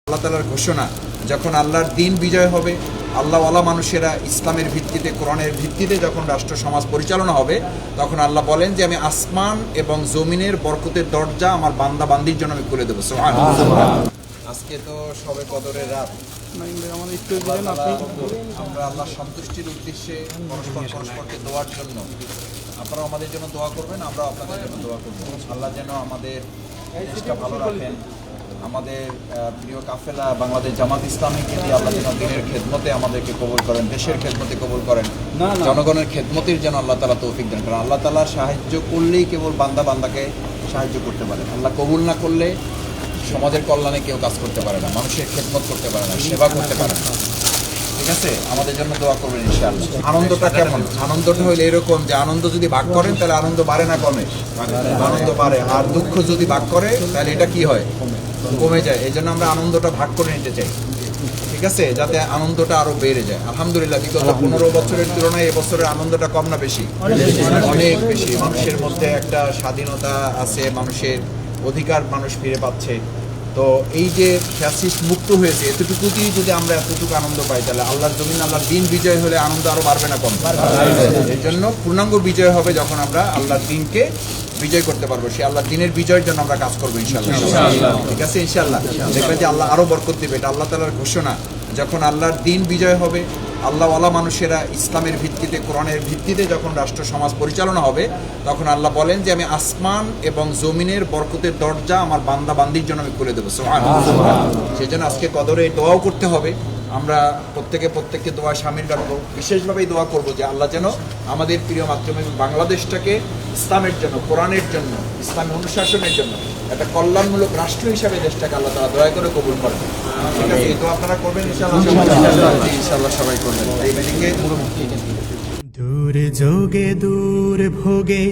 আল্লাহ তাআলার ঘোষণা, যখন আল্লাহর দিন বিজয় হবে, আল্লাহওয়ালা মানুষেরা ইসলামের ভিত্তিতে, কোরআনের ভিত্তিতে যখন রাষ্ট্র সমাজ পরিচালনা হবে, তখন আল্লাহ বলেন যে আমি আসমান এবং জমিনের বরকতের দরজা আমার বান্দা বান্দির জন্য আমি খুলে দেবো। সুবহানাল্লাহ। আজকে তো সবে কদরের রাত। আমরা আল্লাহর সন্তুষ্টির উদ্দেশ্যে পরস্পরকে দোয়ার জন্য, আপনারা আমাদের জন্য দোয়া করবেন, আমরা আপনাদের জন্য দোয়া করবো। আল্লাহ যেন আমাদের দেশটা ভালো রাখেন, আমাদের প্রিয় কাফেলা বাংলাদেশ জামাত ইসলামীকে দিয়ে আল্লাহ যেন দিনের খেদমতে আমাদেরকে কবুল করেন, দেশের খেদমতে কবুল করেন, জনগণের খেদমতের যেন আল্লাহ তাআলা তৌফিক দেন। কারণ আল্লাহ তাআলার সাহায্য করলেই কেবল বান্দাকে সাহায্য করতে পারেন। আল্লাহ কবুল না করলে সমাজের কল্যাণে কেউ কাজ করতে পারে না, মানুষের খেদমত করতে পারে না, সেবা করতে পারে না। ঠিক আছে, আমাদের জন্য দোয়া করবেন ইনশাআল্লাহ। আনন্দটা কেমন? আনন্দটা হইলে এরকম যে আনন্দ যদি ভাগ করেন তাহলে আনন্দ বাড়ে না কমে? আনন্দ বাড়ে। আর দুঃখ যদি ভাগ করে তাহলে এটা কি হয়? কমে যায়। এই জন্য আমরা আনন্দটা ভাগ করে নিতে চাই, ঠিক আছে, যাতে আনন্দটা আরো বেড়ে যায়। আলহামদুলিল্লাহ, বিগত 15 বছরের তুলনায় এবছরের আনন্দটা কম না বেশি? অনেক বেশি। মানুষের মধ্যে একটা স্বাধীনতা আছে, মানুষের অধিকার মানুষ ফিরে পাচ্ছে। তো এই যে ফ্যাসিস্ট মুক্ত হয়েছে, এতটুকুতেই যদি আমরা এতটুকু আনন্দ পাই, তাহলে আল্লাহর জমিন, আল্লাহর দিন বিজয় হলে আনন্দ আরো বাড়বে না কম? এই জন্য পূর্ণাঙ্গ বিজয় হবে যখন আমরা আল্লাহর দিনকে বিজয় করতে পারবো। সেই আল্লাহর দিনের বিজয়ের জন্য আমরা কাজ করবো ইনশাআল্লাহ। ঠিক আছে, ইনশাআল্লাহ। দেখবেন যে আল্লাহ আরো বরকত দিবে। এটা আল্লাহ তাআলার ঘোষণা, যখন আল্লাহর দিন বিজয় হবে, আল্লাহওয়ালা মানুষেরা ইসলামের ভিত্তিতে, কোরআনের ভিত্তিতে যখন রাষ্ট্র সমাজ পরিচালনা হবে, তখন আল্লাহ বলেন যে আমি আসমান এবং জমিনের বরকতের দরজা আমার বান্দা বান্দির জন্য আমি খুলে দেবো। সুবহানাল্লাহ। সেই জন্য আজকে কদরে দোয়াও করতে হবে। আমরা প্রত্যেককে দোয়া শামিল রাখবো। বিশেষভাবে দোয়া করবো যে আল্লাহ যেন আমাদের প্রিয় মাতৃভূমি বাংলাদেশটাকে ইসলামের জন্য, কোরআনের জন্য, ইসলামী অনুশাসনের জন্য একটা কল্যাণমূলক রাষ্ট্র হিসাবে দেশটাকে আল্লাহ তাআলা দয়া করে কবুল করেন। ঠিক আছে, এই দোয়া আপনারা করবেন ইনশাআল্লাহ। ইনশাআল্লাহ সবাই করবেন। এই মিটিংয়ে দূর যোগে দূর ভোগে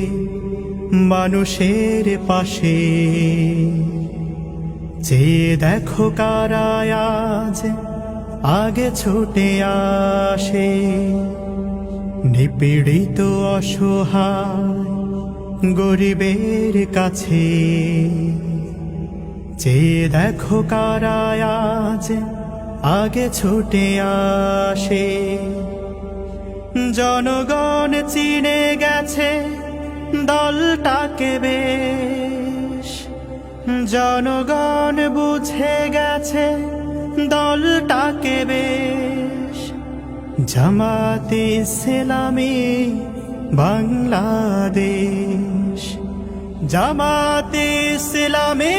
মানুষের পাশে, চেয়ে দেখো কারা আজ আগে ছুটে আসে। নিপীড়িত অসহায় গরিবের কাছে, চেয়ে দেখো কারা আজ আগে ছুটে আসে। জনগণ চিনে গেছে দলটাকে বেশ, জনগণ বুঝে গেছে দলটাকে বেশ। জামাতে ইসলামী বাংলাদেশ, জামাতে ইসলামী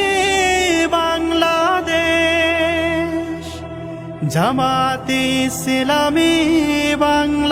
বাংলাদেশ, জামাতে ইসলামী বাংলাদেশ।